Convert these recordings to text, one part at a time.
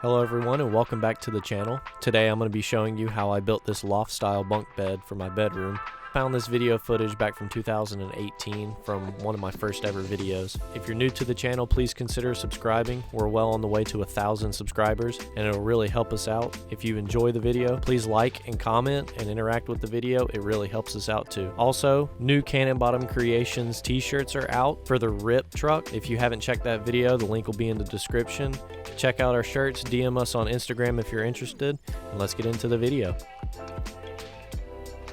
Hello everyone and welcome back to the channel. Today I'm going to be showing you how I built this loft style bunk bed for my bedroom. Found this video footage back from 2018 from one of my first ever videos. If you're new to the channel, please consider subscribing. We're well on the way to 1,000 subscribers and it'll really help us out. If you enjoy the video, please like and comment and interact with the video. It really helps us out too. Also, new Cannon Bottom Creations t-shirts are out for the RIP truck. If you haven't checked that video, the link will be in the description. Check out our shirts, DM us on Instagram if you're interested, and let's get into the video.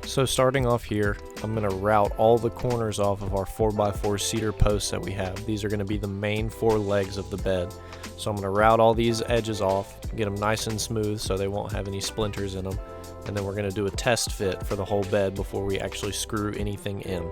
So starting off here, I'm going to route all the corners off of our 4x4 cedar posts that we have. These are going to be the main 4 legs of the bed. So I'm going to route all these edges off, get them nice and smooth so they won't have any splinters in them. And then we're going to do a test fit for the whole bed before we actually screw anything in.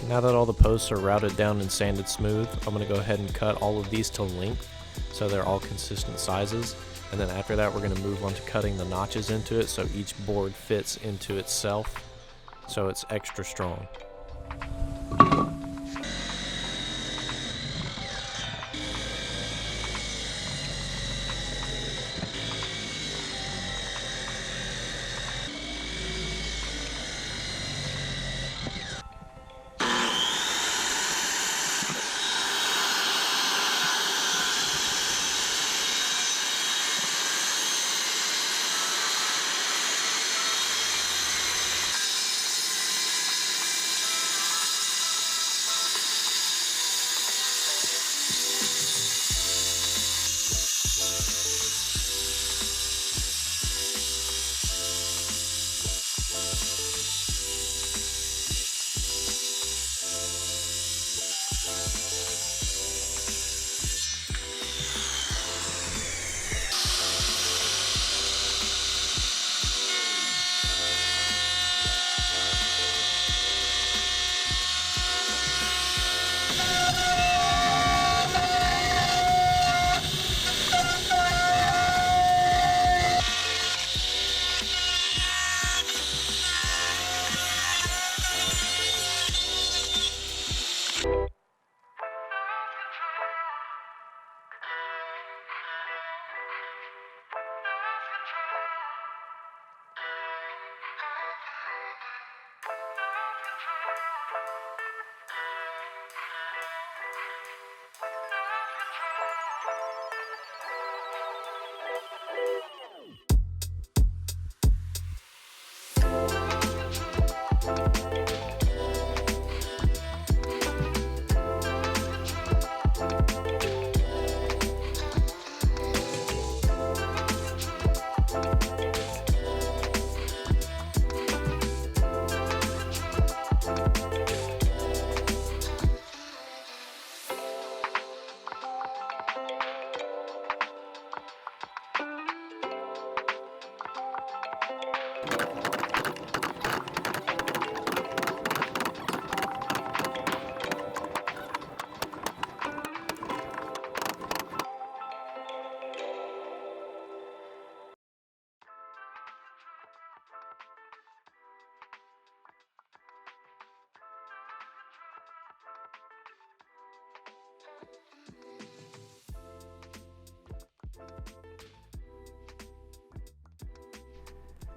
Now that all the posts are routed down and sanded smooth, I'm going to go ahead and cut all of these to length so they're all consistent sizes. And then after that, we're going to move on to cutting the notches into it so each board fits into itself so it's extra strong.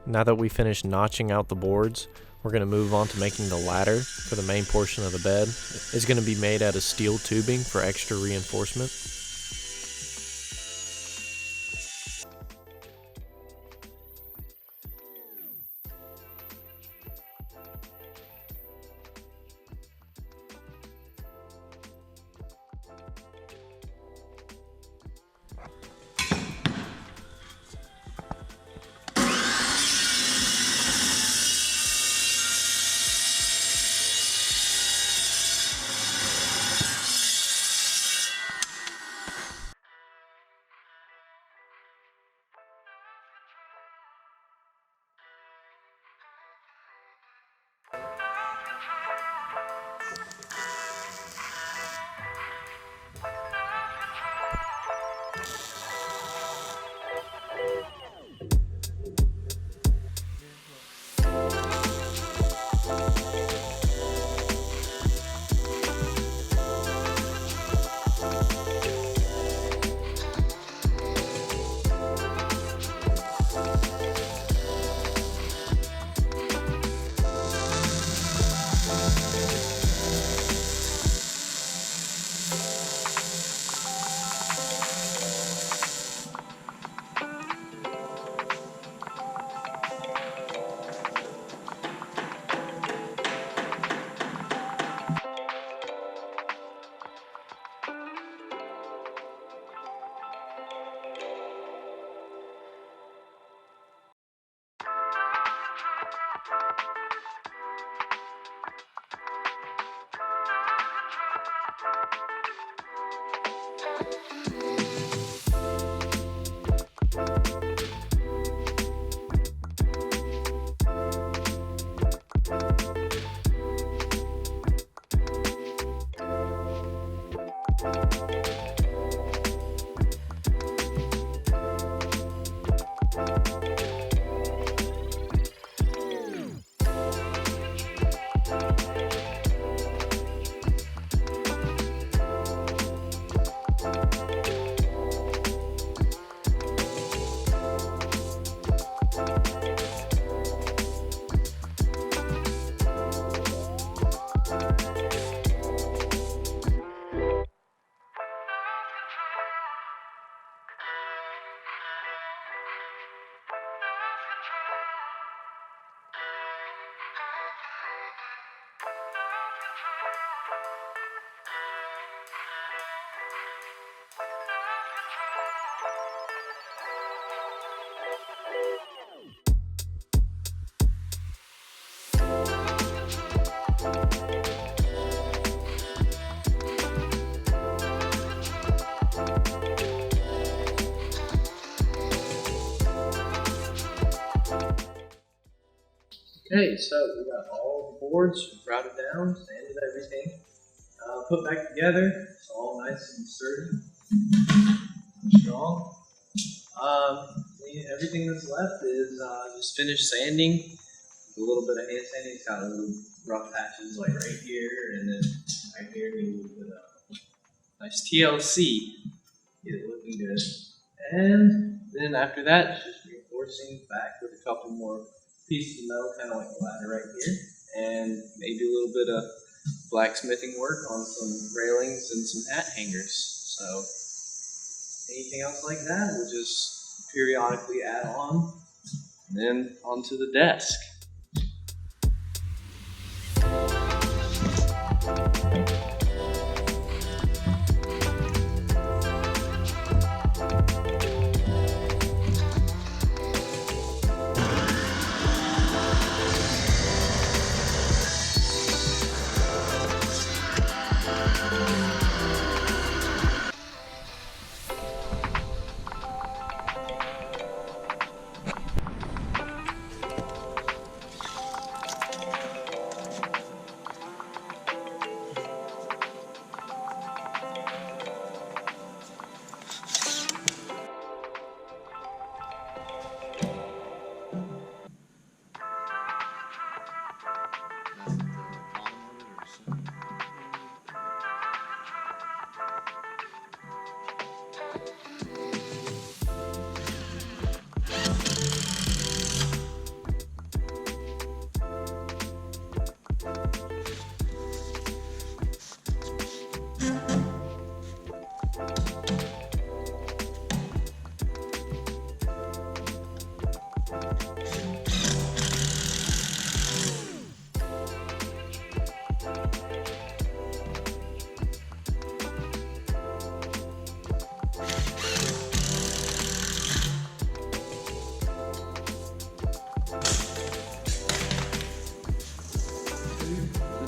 Now that we finished notching out the boards, we're going to move on to making the ladder for the main portion of the bed. It's going to be made out of steel tubing for extra reinforcement. Okay, so we got all the boards routed down, sanded everything, put back together. It's all nice and sturdy, strong. Everything that's left is just finish sanding, a little bit of hand sanding. It's got little rough patches like right here, and then right here we need a little bit of nice TLC. Get it looking good. And then after that, just reinforcing back with a couple more pieces of metal, kind of like a ladder right here, and maybe a little bit of blacksmithing work on some railings and some hat hangers. So anything else like that, we'll just periodically add on, and then onto the desk.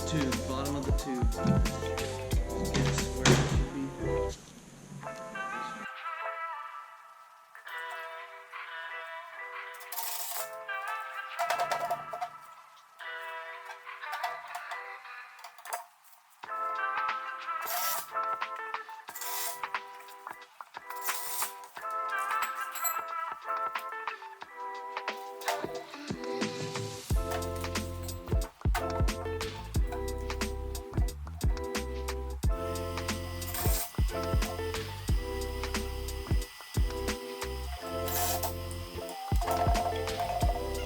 Tube, bottom of the tube. It's where it should be.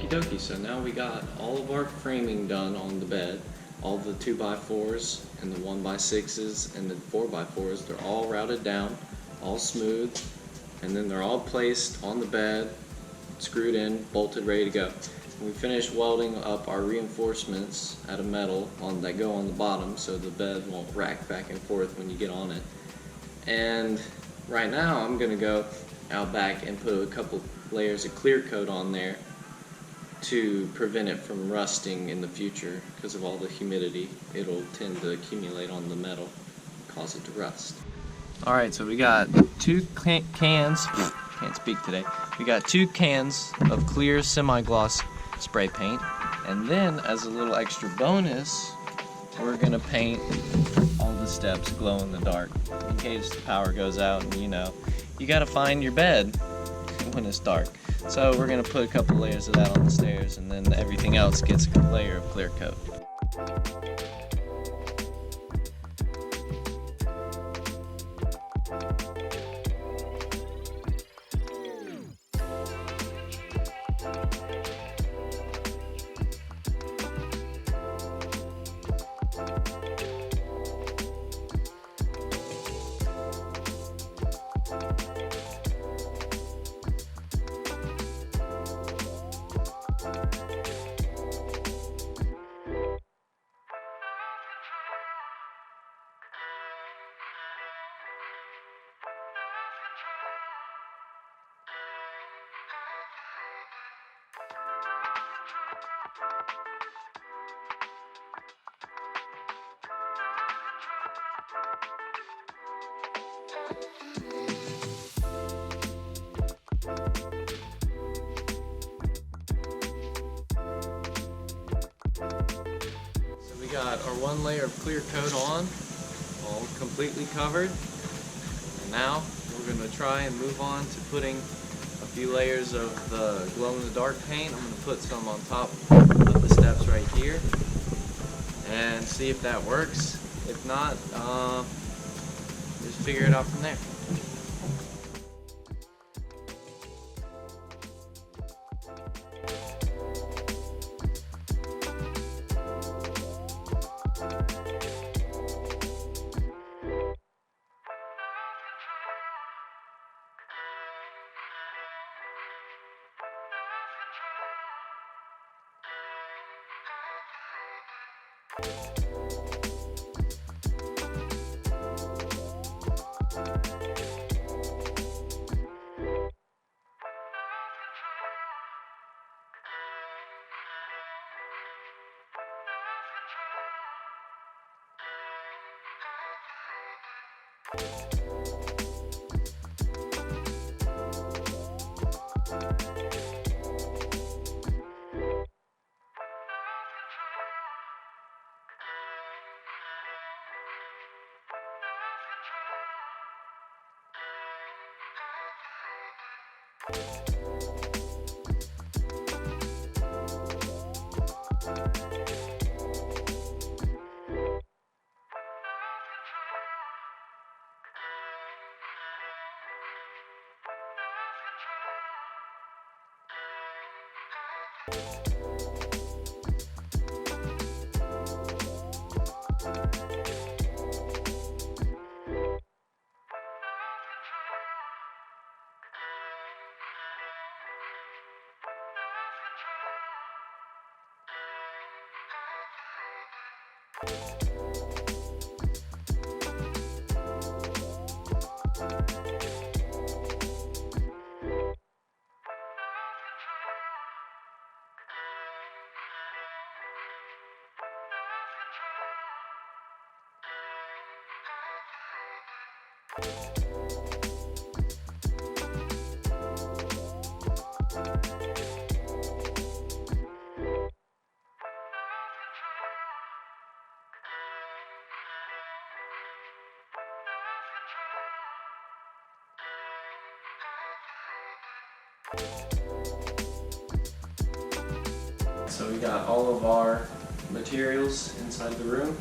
Okie dokie, so now we got all of our framing done on the bed. All the 2x4s and the 1x6s and the 4x4s, they're all routed down, all smooth, and then they're all placed on the bed, screwed in, bolted, ready to go. We finished welding up our reinforcements out of metal that go on the bottom so the bed won't rack back and forth when you get on it. And right now I'm going to go out back and put a couple layers of clear coat on there to prevent it from rusting in the future. Because of all the humidity, it'll tend to accumulate on the metal, cause it to rust. Alright, so we got 2 cans, can't speak today, we got 2 cans of clear semi-gloss spray paint, and then as a little extra bonus, we're going to paint all the steps glow in the dark in case the power goes out, and you gotta find your bed when it's dark. So we're gonna put a couple layers of that on the stairs, and then everything else gets a layer of clear coat. So we got our one layer of clear coat on, all completely covered, and now we're going to try and move on to putting a few layers of the glow-in-the-dark paint. I'm going to put some on top of the steps right here and see if that works. If not, just figure it out from there. So we got all of our materials inside the room,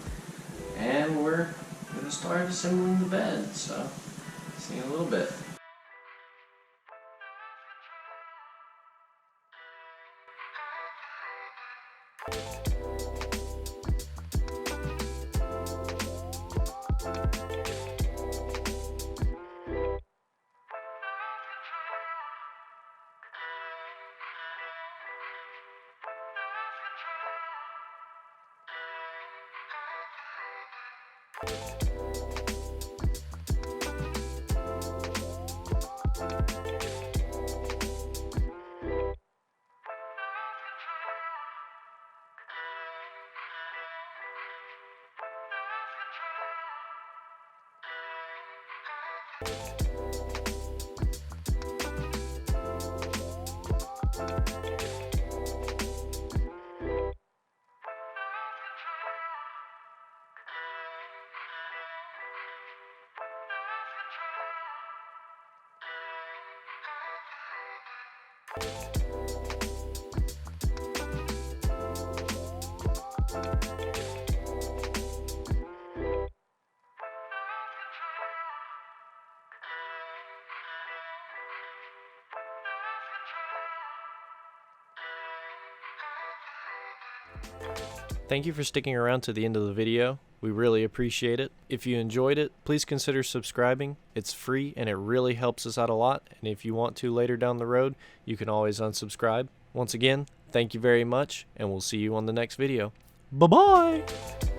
and we're going to start assembling the bed, so see you in a little bit. Thank you for sticking around to the end of the video. We really appreciate it. If you enjoyed it, please consider subscribing. It's free and it really helps us out a lot. And if you want to later down the road, you can always unsubscribe. Once again, thank you very much, and we'll see you on the next video. Bye-bye!